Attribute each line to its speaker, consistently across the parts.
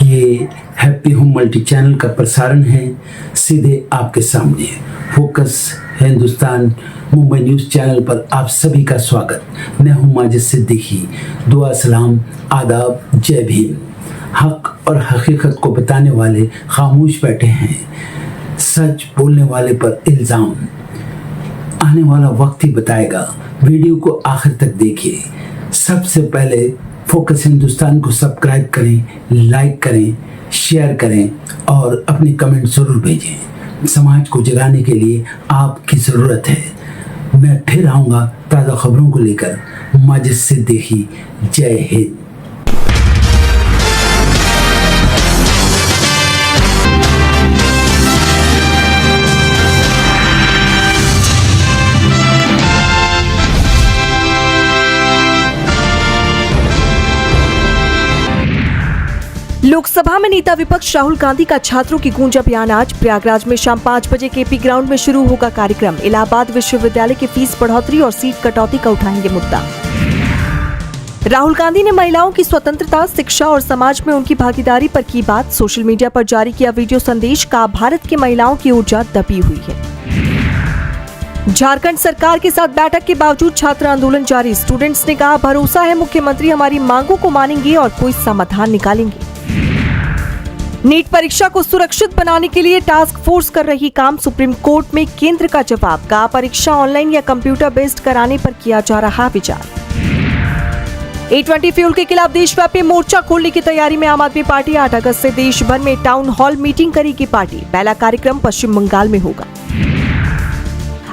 Speaker 1: ये happy home multi channel का प्रसारण है सीधे आपके सामने। Focus Hindustan Mumbai news channel पर आप सभी का स्वागत। मैं हूं माजिद सिद्दीकी। दुआ सलाम आदाब, जय भीम। हक और हकीकत को बताने वाले खामोश बैठे हैं, सच बोलने वाले पर इल्ज़ाम। आने वाला वक्त ही बताएगा। वीडियो को आखिर तक देखिए। सबसे पहले फोकस हिंदुस्तान को सब्सक्राइब करें, लाइक करें, शेयर करें और अपने कमेंट ज़रूर भेजें। समाज को जगाने के लिए आपकी ज़रूरत है। मैं फिर आऊँगा ताज़ा खबरों को लेकर। माजिद सिद्दीकी, जय हिंद।
Speaker 2: लोकसभा में नेता विपक्ष राहुल गांधी का छात्रों की गूंज अभियान आज प्रयागराज में शाम 5 बजे केपी ग्राउंड में शुरू होगा कार्यक्रम। इलाहाबाद विश्वविद्यालय की फीस बढ़ोतरी और सीट कटौती का उठाएंगे मुद्दा। राहुल गांधी ने महिलाओं की स्वतंत्रता, शिक्षा और समाज में उनकी भागीदारी पर की बात। सोशल मीडिया पर जारी किया वीडियो संदेश का भारत की महिलाओं की ऊर्जा दबी हुई है। झारखंड सरकार के साथ बैठक के बावजूद छात्र आंदोलन जारी। स्टूडेंट्स ने कहा, भरोसा है मुख्यमंत्री हमारी मांगों को मानेंगे और कोई समाधान निकालेंगे। नीट परीक्षा को सुरक्षित बनाने के लिए टास्क फोर्स कर रही काम। सुप्रीम कोर्ट में केंद्र का जवाब। कहा, परीक्षा ऑनलाइन या कंप्यूटर बेस्ड कराने पर किया जा रहा विचार। A20 फ्यूल के खिलाफ देशव्यापी मोर्चा खोलने की तैयारी में आम आदमी पार्टी। 8 अगस्त से देश भर में टाउन हॉल मीटिंग करेगी पार्टी। पहला कार्यक्रम पश्चिम बंगाल में होगा।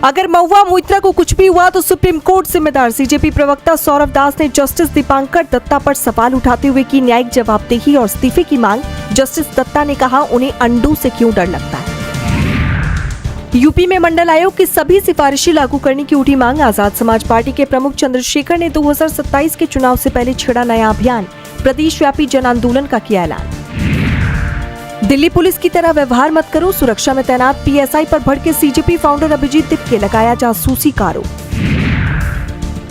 Speaker 2: अगर महुआ मोइत्रा को कुछ भी हुआ तो सुप्रीम कोर्ट जिम्मेदार। सीजेपी प्रवक्ता सौरभ दास ने जस्टिस दीपांकर दत्ता पर सवाल उठाते हुए की न्यायिक जवाबदेही और इस्तीफे की मांग। जस्टिस दत्ता ने कहा, उन्हें अंडू से क्यों डर लगता है। यूपी में मंडल आयोग की सभी सिफारिशें लागू करने की उठी मांग। आजाद समाज पार्टी के प्रमुख चंद्रशेखर ने 2027 के चुनाव से पहले छेड़ा नया अभियान। प्रदेश व्यापी जन आंदोलन का किया ऐलान। दिल्ली पुलिस की तरह व्यवहार मत करो। सुरक्षा में तैनात पीएसआई पर भड़के सीजेपी फाउंडर अभिजीत तिपके, लगाया जासूसी का आरोप।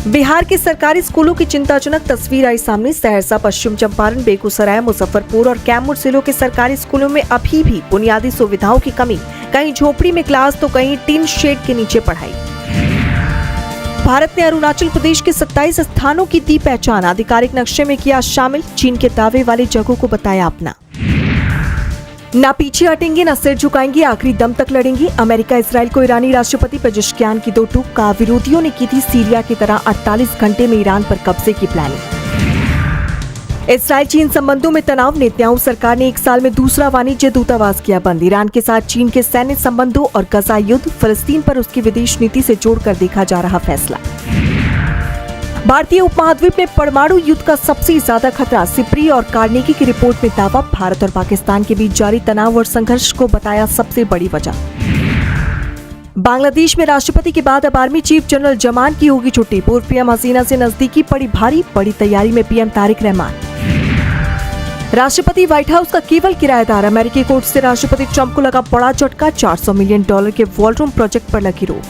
Speaker 2: बिहार के सरकारी स्कूलों की चिंताजनक तस्वीर आई सामने। सहरसा, पश्चिम चंपारण, बेगूसराय, मुजफ्फरपुर और कैमूर जिलों के सरकारी स्कूलों में अभी भी बुनियादी सुविधाओं की कमी। कहीं झोपड़ी में क्लास तो कहीं टीन शेड के नीचे पढ़ाई। भारत ने अरुणाचल प्रदेश के 27 स्थानों की दी पहचान। आधिकारिक नक्शे में किया शामिल। चीन के दावे वाली जगहों को बताया अपना। ना पीछे हटेंगे, न सिर झुकाएंगे, आखिरी दम तक लड़ेंगे। अमेरिका इसराइल को ईरानी राष्ट्रपति पेजेश्कियान की दो टूक। का विरोधियों ने की थी सीरिया की तरह 48 घंटे में ईरान पर कब्जे की प्लानिंग। इसराइल चीन संबंधों में तनाव। नेतन्याहू सरकार ने 1 साल में दूसरा वाणिज्य दूतावास किया बंद। ईरान के साथ चीन के सैन्य संबंधों और गजा युद्ध। फिलिस्तीन पर उसकी विदेश नीति से जोड़कर देखा जा रहा फैसला। भारतीय उपमहाद्वीप में परमाणु युद्ध का सबसे ज्यादा खतरा। सिप्री और कार्नेगी की रिपोर्ट में दावा। भारत और पाकिस्तान के बीच जारी तनाव और संघर्ष को बताया सबसे बड़ी वजह। बांग्लादेश में राष्ट्रपति के बाद अब आर्मी चीफ जनरल जमान की होगी छुट्टी। पूर्व पीएम हसीना से नजदीकी पड़ी भारी। बड़ी तैयारी में पीएम तारिक रहमान। राष्ट्रपति व्हाइट हाउस का केवल किराएदार। अमेरिकी कोर्ट से राष्ट्रपति ट्रंप को लगा बड़ा झटका। $400 मिलियन के वॉलरूम प्रोजेक्ट पर लगी रोक।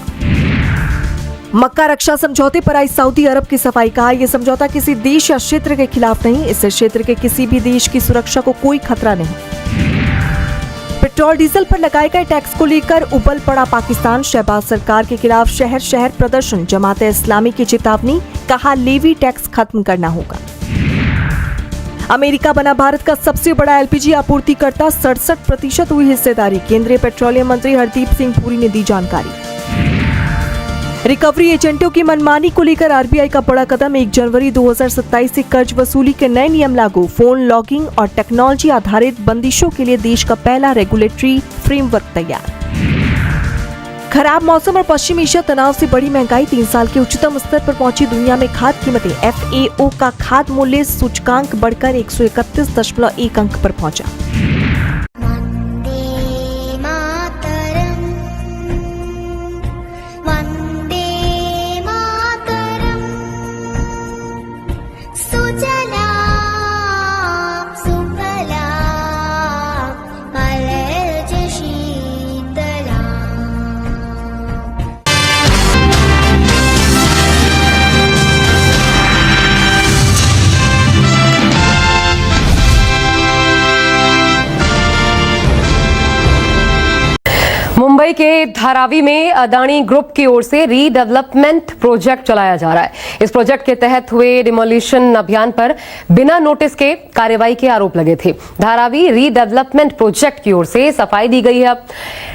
Speaker 2: मक्का रक्षा समझौते पर आई सऊदी अरब की सफाई। कहा, यह समझौता किसी देश या क्षेत्र के खिलाफ नहीं। इससे क्षेत्र के किसी भी देश की सुरक्षा को कोई खतरा नहीं। पेट्रोल डीजल पर लगाए गए टैक्स को लेकर उबल पड़ा पाकिस्तान। शहबाज सरकार के खिलाफ शहर शहर प्रदर्शन। जमाते इस्लामी की चेतावनी। कहा, लेवी टैक्स खत्म करना होगा। अमेरिका बना भारत का सबसे बड़ा एलपीजी आपूर्तिकर्ता। 67% हुई हिस्सेदारी। केंद्रीय पेट्रोलियम मंत्री हरदीप सिंह पुरी ने दी जानकारी। रिकवरी एजेंटों की मनमानी को लेकर आरबीआई का बड़ा कदम। 1 जनवरी 2027 से कर्ज वसूली के नए नियम लागू। फोन लॉगिंग और टेक्नोलॉजी आधारित बंदिशों के लिए देश का पहला रेगुलेटरी फ्रेमवर्क तैयार। खराब मौसम और पश्चिम एशिया तनाव से बड़ी महंगाई। 3 साल के उच्चतम स्तर पर पहुंची दुनिया में खाद कीमतें। FAO का खाद मूल्य सूचकांक बढ़कर 131.1 अंक पर पहुंचा।
Speaker 3: मुंबई के धारावी में अदानी ग्रुप की ओर से रीडेवलपमेंट प्रोजेक्ट चलाया जा रहा है। इस प्रोजेक्ट के तहत हुए डिमोलिशन अभियान पर बिना नोटिस के कार्रवाई के आरोप लगे थे। धारावी रीडेवलपमेंट प्रोजेक्ट की ओर से सफाई दी गई है।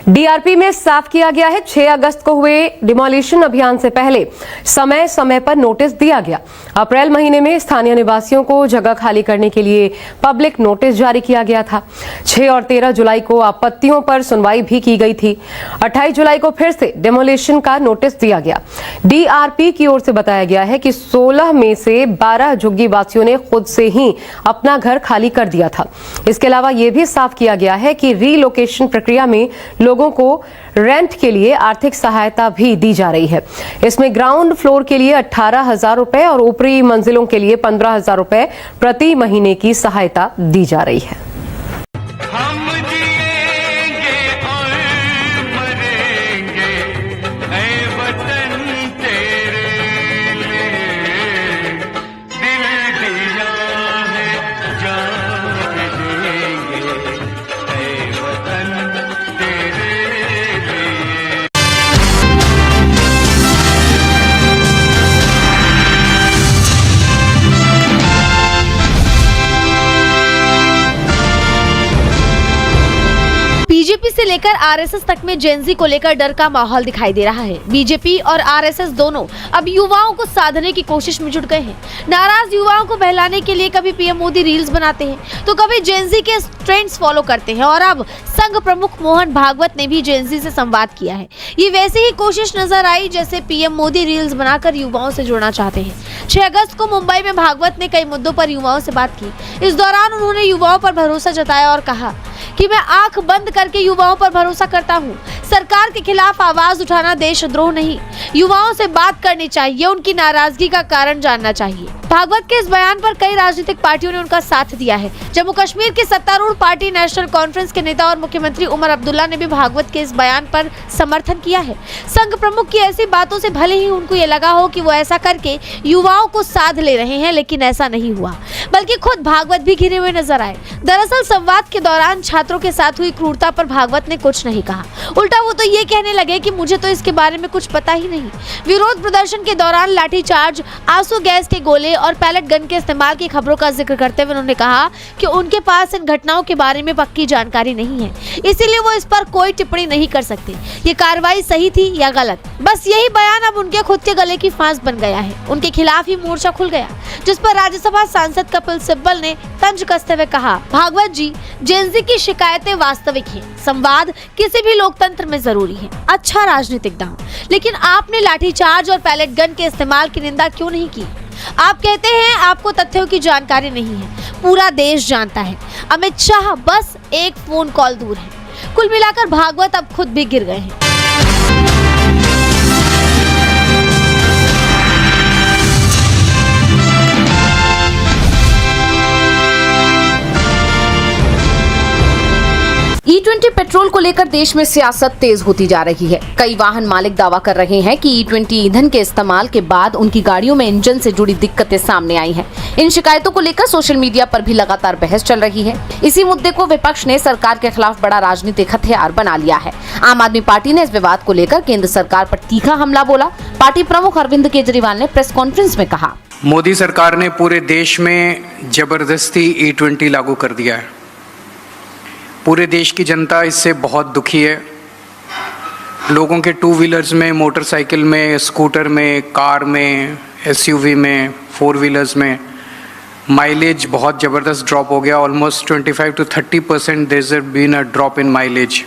Speaker 3: डीआरपी में साफ किया गया है 6 अगस्त को हुए डिमोलिशन अभियान से पहले समय समय पर नोटिस दिया गया। अप्रैल महीने में स्थानीय निवासियों को जगह खाली करने के लिए पब्लिक नोटिस जारी किया गया था। 6 और 13 जुलाई को आपत्तियों पर सुनवाई भी की गई थी। 28 जुलाई को फिर से डेमोलिशन का नोटिस दिया गया। डीआरपी की ओर से बताया गया है कि 16 में से 12 झुग्गी वासियों ने खुद से ही अपना घर खाली कर दिया था। इसके अलावा यह भी साफ किया गया है कि रीलोकेशन प्रक्रिया में लोगों को रेंट के लिए आर्थिक सहायता भी दी जा रही है। इसमें ग्राउंड फ्लोर के लिए 18,000 रुपए और ऊपरी मंजिलों के लिए 15,000 रुपए प्रति महीने की सहायता दी जा रही है।
Speaker 4: बीजेपी से लेकर आरएसएस तक में जेनजी को लेकर डर का माहौल दिखाई दे रहा है। बीजेपी और आरएसएस दोनों अब युवाओं को साधने की कोशिश में जुट गए हैं। नाराज युवाओं को बहलाने के लिए कभी पीएम मोदी रील्स बनाते हैं तो कभी जेनजी के ट्रेंड्स फॉलो करते हैं और अब संघ प्रमुख मोहन भागवत ने भी जेनजी से संवाद किया है। ये वैसे ही कोशिश नजर आई जैसे पीएम मोदी रील्स बनाकर युवाओं से जुड़ना चाहते हैं। 6 अगस्त को मुंबई में भागवत ने कई मुद्दों पर युवाओं से बात की। इस दौरान उन्होंने युवाओं पर भरोसा जताया और कहा कि मैं आंख बंद करके युवाओं पर भरोसा करता हूं। सरकार के खिलाफ आवाज उठाना देशद्रोह नहीं, युवाओं से बात करनी चाहिए, उनकी नाराजगी का कारण जानना चाहिए। भागवत के इस बयान पर कई राजनीतिक पार्टियों ने उनका साथ दिया है। जम्मू कश्मीर की सत्तारूढ़ पार्टी नेशनल कॉन्फ्रेंस के नेता और मुख्यमंत्री उमर अब्दुल्ला ने भी भागवत के इस बयान पर समर्थन किया है। संघ प्रमुख की ऐसी बातों से भले ही उनको ये लगा हो कि वो ऐसा करके युवाओं को साध ले रहे हैं, लेकिन ऐसा नहीं हुआ, बल्कि खुद भागवत भी घिरे हुए नजर आए। दरअसल संवाद के दौरान छात्रों के साथ हुई क्रूरता पर भागवत ने कुछ नहीं कहा। उल्टा वो तो ये कहने लगे कि मुझे तो इसके बारे में कुछ पता ही नहीं। विरोध प्रदर्शन के दौरान लाठीचार्ज, आंसू गैस के गोले और पैलेट गन के इस्तेमाल की खबरों का जिक्र करते हुए उन्होंने कहा कि उनके पास इन घटनाओं के बारे में पक्की जानकारी नहीं है, इसीलिए वो इस पर कोई टिप्पणी नहीं कर सकते। ये कार्रवाई सही थी या गलत, बस यही बयान अब उनके खुद के गले की फांस बन गया है। उनके खिलाफ ही मोर्चा खुल गया, जिस पर राज्यसभा सांसद कपिल सिब्बल ने तंज कसते हुए कहा, भागवत जी, जेनजी की शिकायतें वास्तविक हैं। संवाद किसी भी लोकतंत्र में जरूरी है, अच्छा राजनीतिक दांव, लेकिन आपने लाठीचार्ज और पैलेट गन के इस्तेमाल की निंदा क्यों नहीं की? आप कहते हैं आपको तथ्यों की जानकारी नहीं है, पूरा देश जानता है। अमित शाह बस एक फोन कॉल दूर है। कुल मिलाकर भागवत अब खुद भी गिर गए हैं।
Speaker 5: E20 पेट्रोल को लेकर देश में सियासत तेज होती जा रही है। कई वाहन मालिक दावा कर रहे हैं कि E20 ईंधन के इस्तेमाल के बाद उनकी गाड़ियों में इंजन से जुड़ी दिक्कतें सामने आई हैं। इन शिकायतों को लेकर सोशल मीडिया पर भी लगातार बहस चल रही है। इसी मुद्दे को विपक्ष ने सरकार के खिलाफ बड़ा राजनीतिक हथियार बना लिया है। आम आदमी पार्टी ने इस विवाद को लेकर केंद्र सरकार पर तीखा हमला बोला। पार्टी प्रमुख अरविंद केजरीवाल ने प्रेस कॉन्फ्रेंस में कहा,
Speaker 6: मोदी सरकार ने पूरे देश में जबरदस्ती E20 लागू कर दिया है। पूरे देश की जनता इससे बहुत दुखी है। लोगों के 2 व्हीलर्स में, मोटरसाइकिल में, स्कूटर में, कार में, SUV में, 4 व्हीलर्स में माइलेज बहुत ज़बरदस्त ड्रॉप हो गया। Almost 25 to 30% there has been a drop in mileage.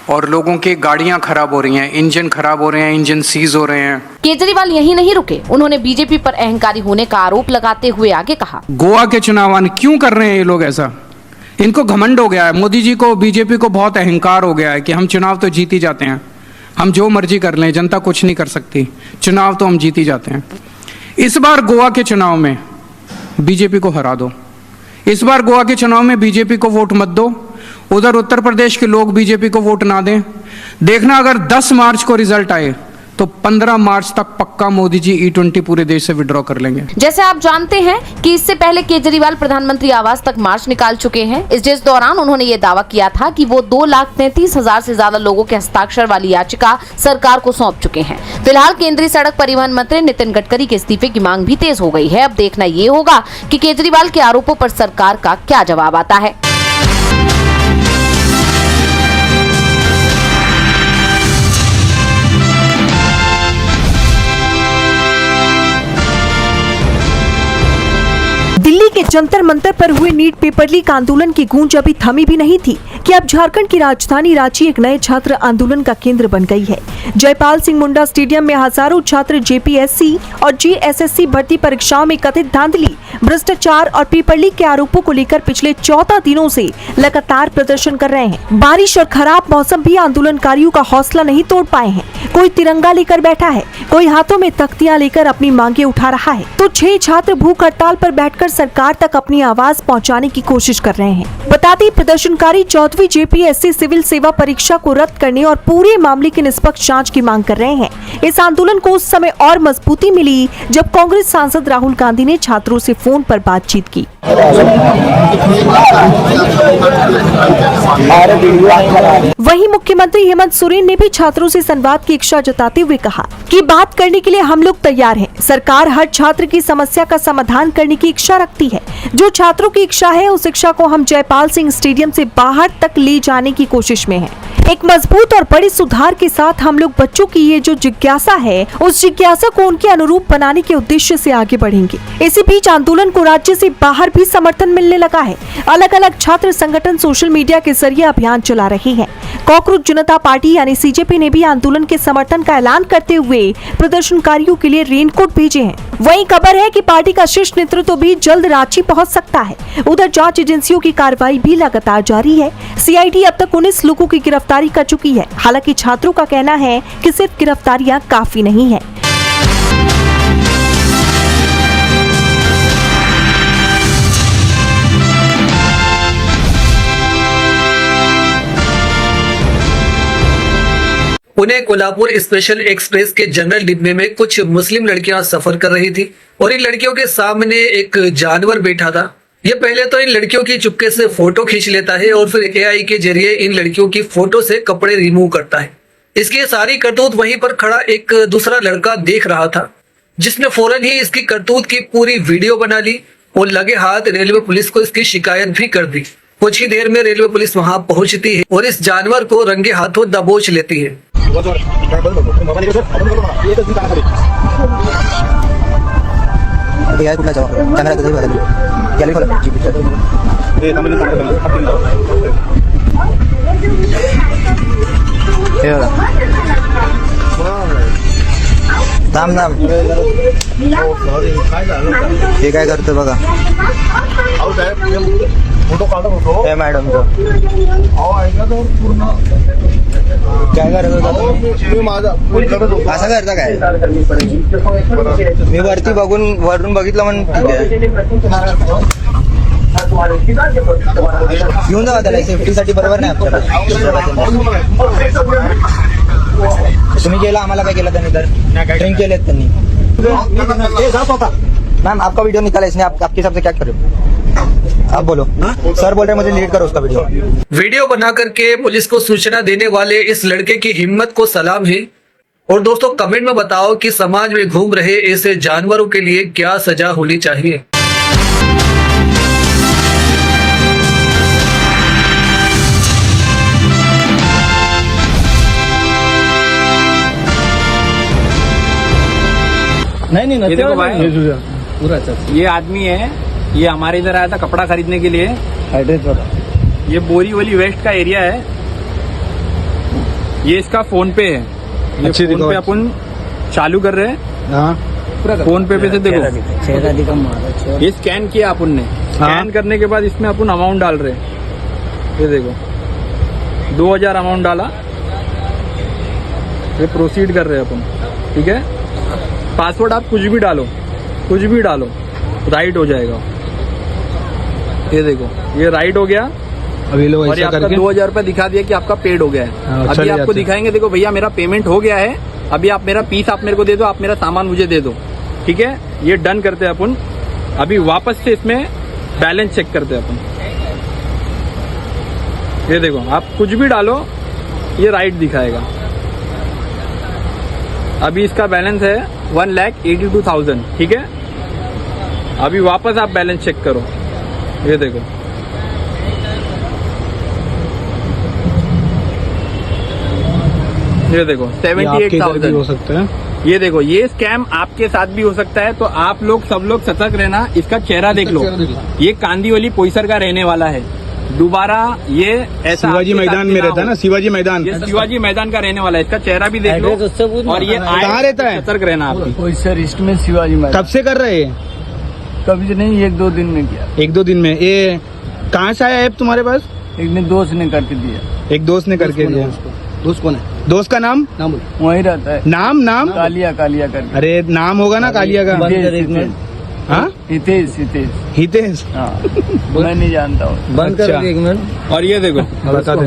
Speaker 6: और लोगों की गाड़ियां खराब हो रही हैं, इंजन खराब हो रहे हैं, इंजन सीज हो रहे हैं।
Speaker 5: केजरीवाल यहीं नहीं रुके, उन्होंने बीजेपी पर अहंकारी होने का आरोप लगाते हुए आगे कहा,
Speaker 6: गोवा के चुनाव क्यों कर रहे हैं ये लोग ऐसा? इनको घमंड हो गया है। मोदी जी को, बीजेपी को बहुत अहंकार हो गया है कि हम चुनाव तो जीत ही जाते हैं, हम जो मर्जी कर लें, जनता कुछ नहीं कर सकती, चुनाव तो हम जीत ही जाते हैं। इस बार गोवा के चुनाव में बीजेपी को हरा दो। इस बार गोवा के चुनाव में बीजेपी को वोट मत दो। उधर उत्तर प्रदेश के लोग बीजेपी को वोट ना दें। देखना, अगर 10 मार्च को रिजल्ट आए तो 15 मार्च तक पक्का मोदी जी E20 पूरे देश से विड्रॉ कर लेंगे।
Speaker 5: जैसे आप जानते हैं कि इससे पहले केजरीवाल प्रधानमंत्री आवास तक मार्च निकाल चुके हैं। जिस दौरान उन्होंने ये दावा किया था कि वो 2,33,000 से ज्यादा लोगों के हस्ताक्षर वाली याचिका सरकार को सौंप चुके हैं। फिलहाल केंद्रीय सड़क परिवहन मंत्री नितिन गडकरी के इस्तीफे की मांग भी तेज हो गई है। अब देखना ये होगा कि केजरीवाल के आरोपों पर सरकार का क्या जवाब आता है।
Speaker 2: दिल्ली के जंतर मंतर पर हुए नीट पेपर लीक आंदोलन की गूंज अभी थमी भी नहीं थी कि अब झारखंड की राजधानी रांची एक नए छात्र आंदोलन का केंद्र बन गई है। जयपाल सिंह मुंडा स्टेडियम में हजारों छात्र जेपीएससी और जीएसएससी भर्ती परीक्षाओं में कथित धांधली, भ्रष्टाचार और पेपर लीक के आरोपों को लेकर पिछले 14 दिनों से लगातार प्रदर्शन कर रहे हैं। बारिश और खराब मौसम भी आंदोलनकारियों का हौसला नहीं तोड़ पाए हैं। कोई तिरंगा लेकर बैठा है, कोई हाथों में तख्तियां लेकर अपनी मांगे उठा रहा है, तो 6 छात्र भूख हड़ताल पर बैठकर सरकार तक अपनी आवाज पहुंचाने की कोशिश कर रहे हैं। बता दें, प्रदर्शनकारी 14वीं जेपीएससी सिविल सेवा परीक्षा को रद्द करने और पूरे मामले की निष्पक्ष जांच की मांग कर रहे हैं। इस आंदोलन को उस समय और मजबूती मिली जब कांग्रेस सांसद राहुल गांधी ने छात्रों से फोन पर बातचीत की। वहीं मुख्यमंत्री हेमंत सोरेन ने भी छात्रों से संवाद की इच्छा जताते हुए कहा कि बात करने के लिए हम लोग तैयार हैं। सरकार हर छात्र की समस्या का समाधान करने की इच्छा रखती है। जो छात्रों की इच्छा है उस इच्छा को हम जयपाल सिंह स्टेडियम से बाहर तक ले जाने की कोशिश में हैं। एक मजबूत और बड़े सुधार के साथ हम लोग बच्चों की ये जो जिज्ञासा है उस जिज्ञासा को उनके अनुरूप बनाने के उद्देश्य से आगे बढ़ेंगे। इसी बीच आंदोलन को राज्य से बाहर भी समर्थन मिलने लगा है। अलग अलग छात्र संगठन सोशल मीडिया के जरिए अभियान चला रहे हैं। कॉकरोच जनता पार्टी यानी सीजेपी ने भी आंदोलन के समर्थन का ऐलान करते हुए प्रदर्शनकारियों के लिए रेनकोट भेजे हैं। वहीं खबर है कि पार्टी का शीर्ष नेतृत्व भी जल्द रांची पहुंच सकता है। उधर जांच एजेंसियों की कार्रवाई भी लगातार जारी है। सीआईडी अब तक 19 लोगों की गिरफ्तारी कर चुकी है। हालांकि छात्रों का कहना है कि सिर्फ गिरफ्तारियां काफी नहीं है।
Speaker 7: पुणे कोल्हापुर स्पेशल एक्सप्रेस के जनरल डिब्बे में कुछ मुस्लिम लड़कियां सफर कर रही थी और इन लड़कियों के सामने एक जानवर बैठा था। ये पहले तो इन लड़कियों की चुपके से फोटो खींच लेता है और फिर एआई के जरिए इन लड़कियों की फोटो से कपड़े रिमूव करता है। इसकी सारी करतूत वहीं पर खड़ा एक दूसरा लड़का देख रहा था, जिसने फौरन ही इसकी करतूत की पूरी वीडियो बना ली और लगे हाथ रेलवे पुलिस को इसकी शिकायत भी कर दी। कुछ ही देर में रेलवे पुलिस वहां पहुंचती है और इस जानवर को रंगे हाथों दबोच लेती है।
Speaker 8: थांब थांब हे काय करतो बघा हे मॅडम काय करत होता असं करता काय मी वरती वरून बघितलं म्हणून ठीक आहे घेऊन जावा त्याला सेफ्टीसाठी बरोबर नाही तुम्ही केलं आम्हाला काय केलं त्यांनी तर ड्रिंक केलेत त्यांनी मैम आपका वीडियो निकाला इसने आपके हिसाब से क्या करें आप बोलो सर बोल रहे मुझे डिलीट करो उसका
Speaker 7: वीडियो बना करके पुलिस को सूचना देने वाले इस लड़के की हिम्मत को सलाम है। और दोस्तों कमेंट में बताओ कि समाज में घूम रहे ऐसे जानवरों के लिए क्या सजा होनी चाहिए।
Speaker 9: नहीं ये देखो भाई पूरा ये आदमी है, ये हमारे इधर आया था कपड़ा खरीदने के लिए। एड्रेस बता। ये बोरीवली वेस्ट का एरिया है। ये इसका फोन पे है। ये फोन पे अपन चालू कर रहे हैं। फोन पे से देखो ये स्कैन किया अपन ने। स्कैन करने के बाद इसमें अपन अमाउंट डाल रहे हैं। ये देखो 2000 अमाउंट डाला। ये प्रोसीड कर रहे हैं अपन। ठीक है, पासवर्ड आप कुछ भी डालो राइट हो जाएगा। ये देखो ये राइट हो गया। अभी और ये आपका 2000 रुपये दिखा दिया कि आपका पेड हो गया है। अभी आपको दिखाएंगे। देखो भैया मेरा पेमेंट हो गया है अभी आप मेरा पीस आप मेरे को दे दो, आप मेरा सामान मुझे दे दो, ठीक है। ये डन करते हैं अपन। अभी वापस से इसमें बैलेंस चेक करते हैं अपन। ये देखो, आप कुछ भी डालो ये राइट दिखाएगा। अभी इसका बैलेंस है 1,82,000, ठीक है। अभी वापस आप बैलेंस चेक करो, ये देखो, ये देखो 78,000
Speaker 10: हो सकता है।
Speaker 9: ये देखो, ये स्कैम आपके साथ भी हो सकता है, तो आप लोग सब लोग सतर्क रहना। इसका चेहरा देख लो, ये कांदीवली पोईसर का रहने वाला है। दोबारा ये ऐसा
Speaker 10: शिवाजी मैदान में रहता है ना, शिवाजी मैदान,
Speaker 9: ये शिवाजी मैदान का रहने वाला है। इसका चेहरा भी देख लो, और ये
Speaker 10: कहाँ रहता है?
Speaker 9: सतर्क रहना आप।
Speaker 11: पोईसर ईस्ट में शिवाजी मैदान।
Speaker 10: कब से कर रहे हैं?
Speaker 11: कभी से नहीं, 1-2 दिन में किया।
Speaker 10: 1-2 दिन में। ये कहाँ से आया ऐप तुम्हारे पास?
Speaker 11: एक दिन दोस्त ने करके दिया।
Speaker 10: एक दोस्त ने करके दिया।
Speaker 11: दोस्त कौन है?
Speaker 10: दोस्त का नाम?
Speaker 11: वही रहता है।
Speaker 10: नाम
Speaker 11: कालिया करके।
Speaker 10: अरे नाम होगा ना कालिया का। हाँ,
Speaker 11: हितेश।
Speaker 10: हितेश।
Speaker 11: हाँ, मैं नहीं जानता हूँ।
Speaker 10: बंद कर एक मिनट।
Speaker 9: और ये देखो,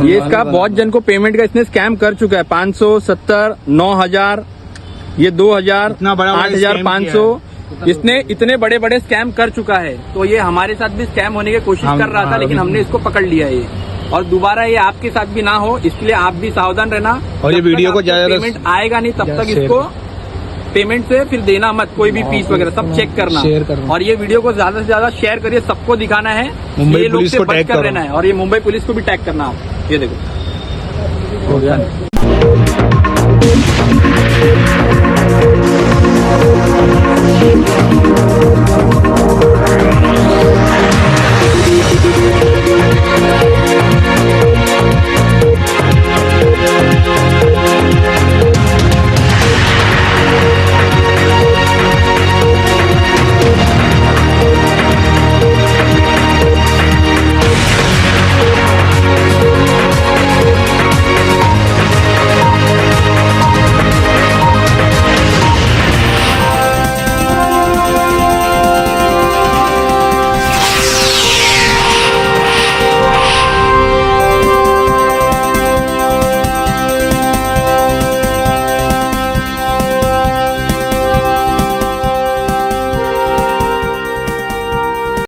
Speaker 9: ये इसका बहुत जन को पेमेंट का इसने स्कैम कर चुका है। 570, 9,000, ये 2,000,
Speaker 10: इतना बड़ा
Speaker 9: 8,500, इसने इतने बड़े बड़े स्कैम कर चुका है। तो ये हमारे साथ भी स्कैम होने की कोशिश कर रहा था, लेकिन हमने इसको पकड़ लिया है। और दोबारा ये आपके साथ भी ना हो, इसलिए आप भी सावधान रहना।
Speaker 10: और ये वीडियो को ज्यादा
Speaker 9: पेमेंट आएगा नहीं तब तक इसको पेमेंट से फिर देना मत, कोई भी फीस वगैरह सब चेक करना। और ये वीडियो को ज्यादा से ज्यादा शेयर करिए, सबको दिखाना है।
Speaker 10: मुंबई पुलिस को टैग
Speaker 9: करना है, और ये मुंबई पुलिस को भी टैग करना आप। ये देखो,
Speaker 10: हो गया।